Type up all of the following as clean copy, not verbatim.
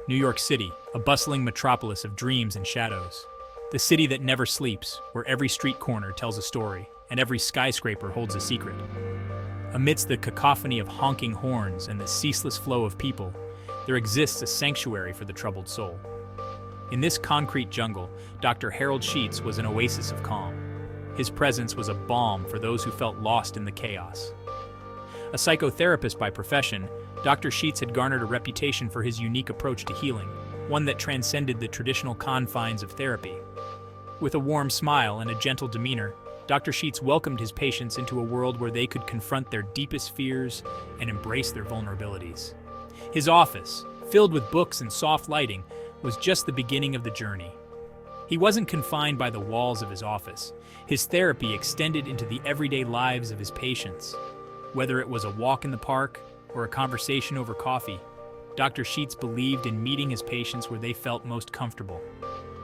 New York City, a bustling metropolis of dreams and shadows. The city that never sleeps, where every street corner tells a story, and every skyscraper holds a secret. Amidst the cacophony of honking horns and the ceaseless flow of people, there exists a sanctuary for the troubled soul. In this concrete jungle, Dr. Harold Sheets was an oasis of calm. His presence was a balm for those who felt lost in the chaos. A psychotherapist by profession, Dr. Sheets had garnered a reputation for his unique approach to healing, one that transcended the traditional confines of therapy. With a warm smile and a gentle demeanor, Dr. Sheets welcomed his patients into a world where they could confront their deepest fears and embrace their vulnerabilities. His office, filled with books and soft lighting, was just the beginning of the journey. He wasn't confined by the walls of his office. His therapy extended into the everyday lives of his patients. Whether it was a walk in the park or a conversation over coffee, Dr. Sheets believed in meeting his patients where they felt most comfortable.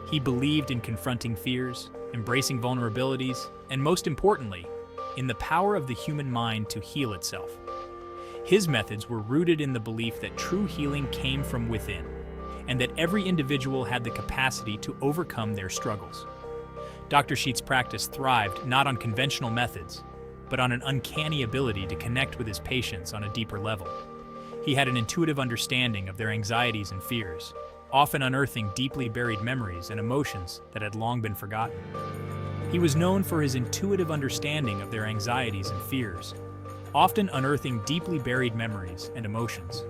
He believed in confronting fears, embracing vulnerabilities, and most importantly, in the power of the human mind to heal itself. His methods were rooted in the belief that true healing came from within, and that every individual had the capacity to overcome their struggles. Dr. Sheets' practice thrived not on conventional methods, but on an uncanny ability to connect with his patients on a deeper level. He had an intuitive understanding of their anxieties and fears, often unearthing deeply buried memories and emotions that had long been forgotten. He was known for his intuitive understanding of their anxieties and fears, often unearthing deeply buried memories and emotions.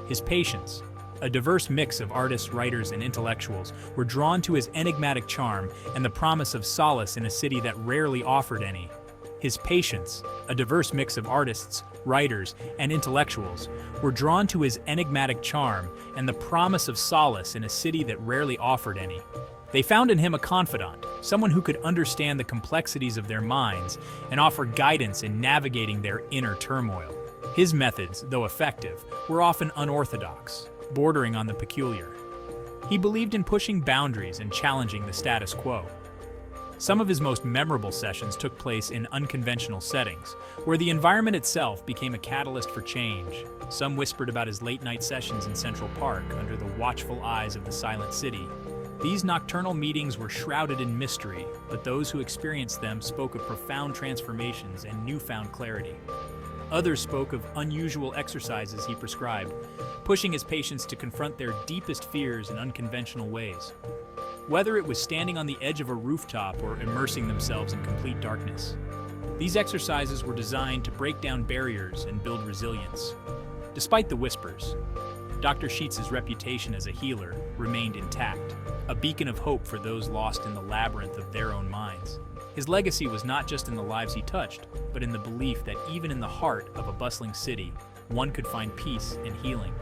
His patients, a diverse mix of artists, writers, and intellectuals, were drawn to his enigmatic charm and the promise of solace in a city that rarely offered any. His patients, a diverse mix of artists, writers, and intellectuals, were drawn to his enigmatic charm and the promise of solace in a city that rarely offered any. They found in him a confidant, someone who could understand the complexities of their minds and offer guidance in navigating their inner turmoil. His methods, though effective, were often unorthodox, bordering on the peculiar. He believed in pushing boundaries and challenging the status quo. Some of his most memorable sessions took place in unconventional settings, where the environment itself became a catalyst for change. Some whispered about his late-night sessions in Central Park under the watchful eyes of the silent city. These nocturnal meetings were shrouded in mystery, but those who experienced them spoke of profound transformations and newfound clarity. Others spoke of unusual exercises he prescribed, pushing his patients to confront their deepest fears in unconventional ways. Whether it was standing on the edge of a rooftop or immersing themselves in complete darkness, these exercises were designed to break down barriers and build resilience. Despite the whispers, Dr. Sheets' reputation as a healer remained intact, a beacon of hope for those lost in the labyrinth of their own minds. His legacy was not just in the lives he touched, but in the belief that even in the heart of a bustling city, one could find peace and healing.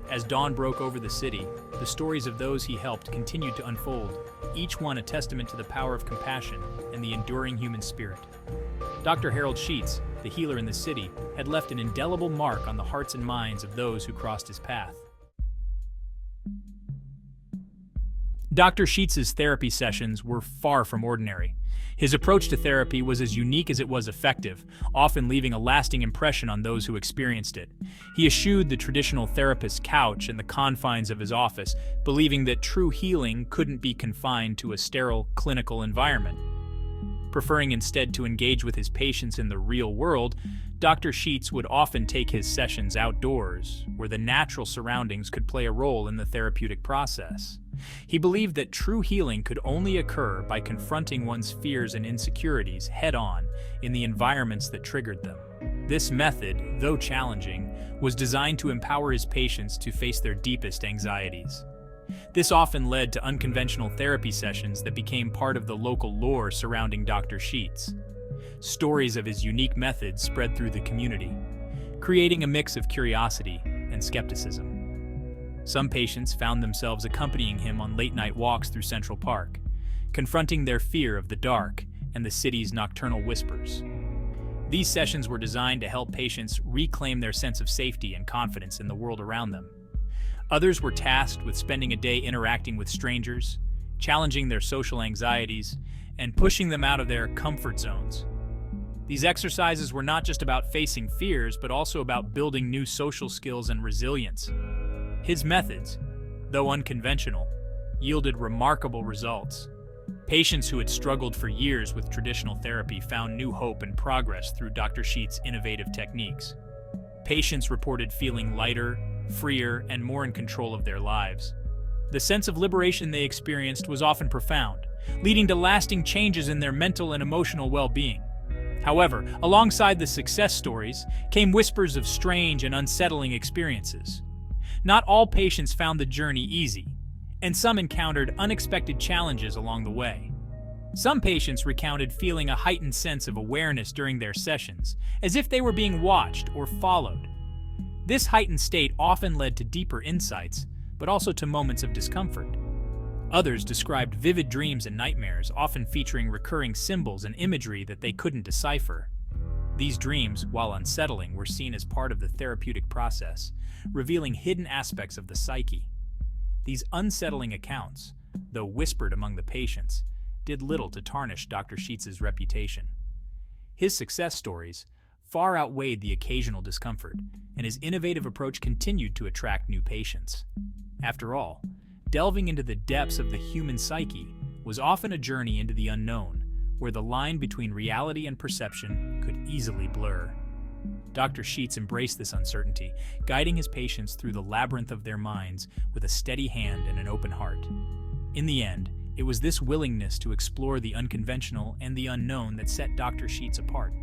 As dawn broke over the city, the stories of those he helped continued to unfold, each one a testament to the power of compassion and the enduring human spirit. Dr. Harold Sheets, the healer in the city, had left an indelible mark on the hearts and minds of those who crossed his path. Dr. Sheets' therapy sessions were far from ordinary. His approach to therapy was as unique as it was effective, often leaving a lasting impression on those who experienced it. He eschewed the traditional therapist's couch and the confines of his office, believing that true healing couldn't be confined to a sterile, clinical environment. Preferring instead to engage with his patients in the real world, Dr. Sheets would often take his sessions outdoors, where the natural surroundings could play a role in the therapeutic process. He believed that true healing could only occur by confronting one's fears and insecurities head-on in the environments that triggered them. This method, though challenging, was designed to empower his patients to face their deepest anxieties. This often led to unconventional therapy sessions that became part of the local lore surrounding Dr. Sheets. Stories of his unique methods spread through the community, creating a mix of curiosity and skepticism. Some patients found themselves accompanying him on late-night walks through Central Park, confronting their fear of the dark and the city's nocturnal whispers. These sessions were designed to help patients reclaim their sense of safety and confidence in the world around them. Others were tasked with spending a day interacting with strangers, challenging their social anxieties, and pushing them out of their comfort zones. These exercises were not just about facing fears, but also about building new social skills and resilience. His methods, though unconventional, yielded remarkable results. Patients who had struggled for years with traditional therapy found new hope and progress through Dr. Sheets' innovative techniques. Patients reported feeling lighter, freer, and more in control of their lives. The sense of liberation they experienced was often profound, leading to lasting changes in their mental and emotional well-being. However, alongside the success stories came whispers of strange and unsettling experiences. Not all patients found the journey easy, and some encountered unexpected challenges along the way. Some patients recounted feeling a heightened sense of awareness during their sessions, as if they were being watched or followed. This heightened state often led to deeper insights, but also to moments of discomfort. Others described vivid dreams and nightmares, often featuring recurring symbols and imagery that they couldn't decipher. These dreams, while unsettling, were seen as part of the therapeutic process, revealing hidden aspects of the psyche. These unsettling accounts, though whispered among the patients, did little to tarnish Dr. Sheets' reputation. His success stories far outweighed the occasional discomfort, and his innovative approach continued to attract new patients. After all, delving into the depths of the human psyche was often a journey into the unknown, where the line between reality and perception could easily blur. Dr. Sheets embraced this uncertainty, guiding his patients through the labyrinth of their minds with a steady hand and an open heart. In the end, it was this willingness to explore the unconventional and the unknown that set Dr. Sheets apart.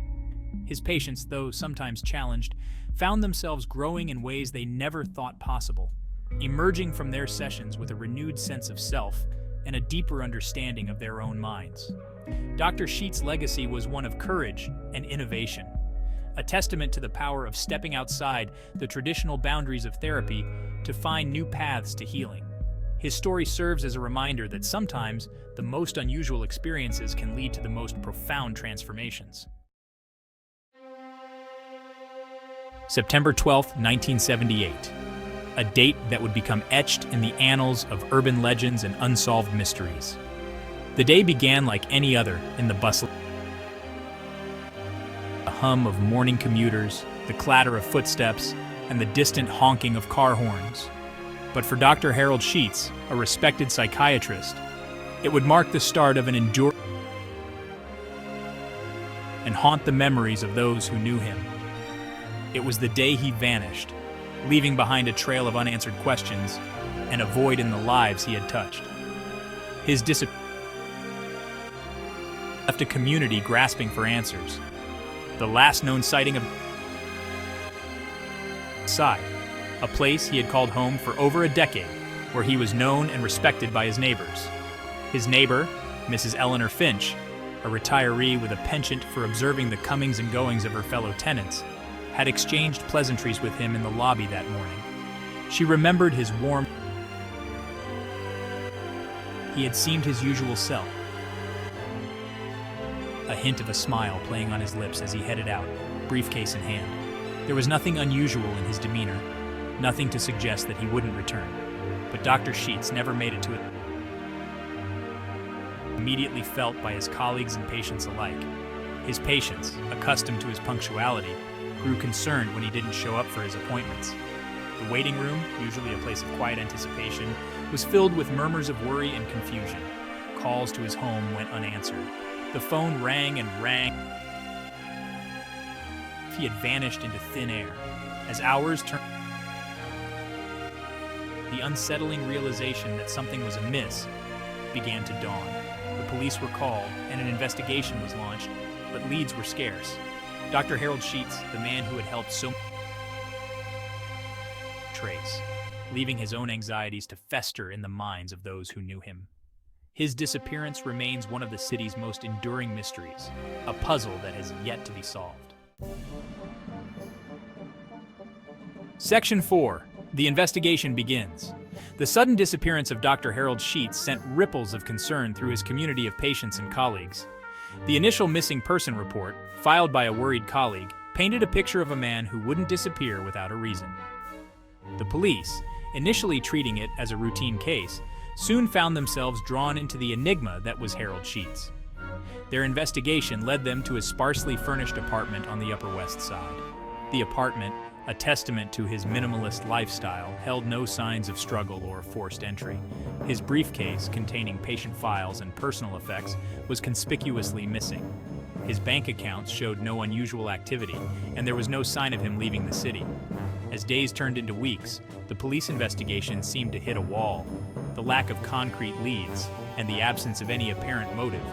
His patients, though sometimes challenged, found themselves growing in ways they never thought possible, emerging from their sessions with a renewed sense of self and a deeper understanding of their own minds. Dr. Sheets' legacy was one of courage and innovation, a testament to the power of stepping outside the traditional boundaries of therapy to find new paths to healing. His story serves as a reminder that sometimes the most unusual experiences can lead to the most profound transformations. September 12, 1978. A date that would become etched in the annals of urban legends and unsolved mysteries. The day began like any other in the bustle. The hum of morning commuters, the clatter of footsteps, and the distant honking of car horns. But for Dr. Harold Sheets, a respected psychiatrist, it would mark the start of an enduring and haunt the memories of those who knew him. It was the day he vanished, leaving behind a trail of unanswered questions and a void in the lives he had touched. His disappearance left a community grasping for answers. The last known sighting of Psy, a place he had called home for over a decade, where he was known and respected by his neighbors. His neighbor, Mrs. Eleanor Finch, a retiree with a penchant for observing the comings and goings of her fellow tenants, had exchanged pleasantries with him in the lobby that morning. She remembered his warm. He had seemed his usual self, a hint of a smile playing on his lips as he headed out, briefcase in hand. There was nothing unusual in his demeanor, nothing to suggest that he wouldn't return. But Dr. Sheets never made it to it. Immediately felt by his colleagues and patients alike. His patients, accustomed to his punctuality, grew concerned when he didn't show up for his appointments. The waiting room, usually a place of quiet anticipation, was filled with murmurs of worry and confusion. Calls to his home went unanswered. The phone rang and rang. He had vanished into thin air. As hours turned, the unsettling realization that something was amiss began to dawn. The police were called and an investigation was launched, but leads were scarce. Dr. Harold Sheets, the man who had helped so trace, leaving his own anxieties to fester in the minds of those who knew him. His disappearance remains one of the city's most enduring mysteries, a puzzle that has yet to be solved. Section 4. The investigation begins. The sudden disappearance of Dr. Harold Sheets sent ripples of concern through his community of patients and colleagues. The initial missing person report, filed by a worried colleague, painted a picture of a man who wouldn't disappear without a reason. The police, initially treating it as a routine case, soon found themselves drawn into the enigma that was Harold Sheets. Their investigation led them to a sparsely furnished apartment on the Upper West Side. The apartment, a testament to his minimalist lifestyle, held no signs of struggle or forced entry. His briefcase, containing patient files and personal effects, was conspicuously missing. His bank accounts showed no unusual activity, and there was no sign of him leaving the city. As days turned into weeks, the police investigation seemed to hit a wall. The lack of concrete leads and the absence of any apparent motive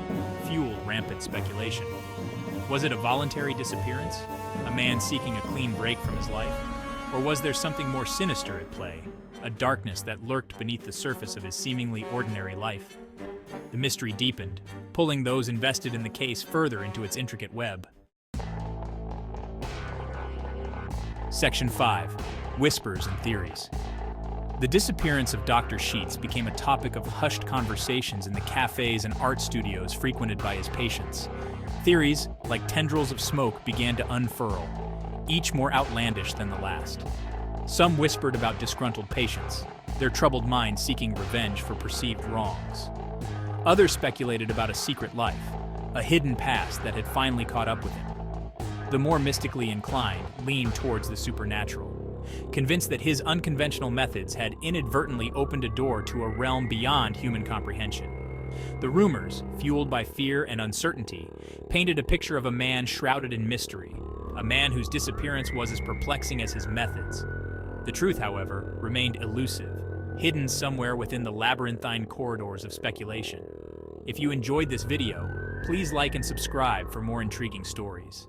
fueled rampant speculation. Was it a voluntary disappearance? A man seeking a clean break from his life? Or was there something more sinister at play? A darkness that lurked beneath the surface of his seemingly ordinary life? The mystery deepened, pulling those invested in the case further into its intricate web. Section 5. Whispers and Theories. The disappearance of Dr. Sheets became a topic of hushed conversations in the cafes and art studios frequented by his patients. Theories, like tendrils of smoke, began to unfurl, each more outlandish than the last. Some whispered about disgruntled patients, their troubled minds seeking revenge for perceived wrongs. Others speculated about a secret life, a hidden past that had finally caught up with him. The more mystically inclined leaned towards the supernatural, convinced that his unconventional methods had inadvertently opened a door to a realm beyond human comprehension. The rumors, fueled by fear and uncertainty, painted a picture of a man shrouded in mystery, a man whose disappearance was as perplexing as his methods. The truth, however, remained elusive, hidden somewhere within the labyrinthine corridors of speculation. If you enjoyed this video, please like and subscribe for more intriguing stories.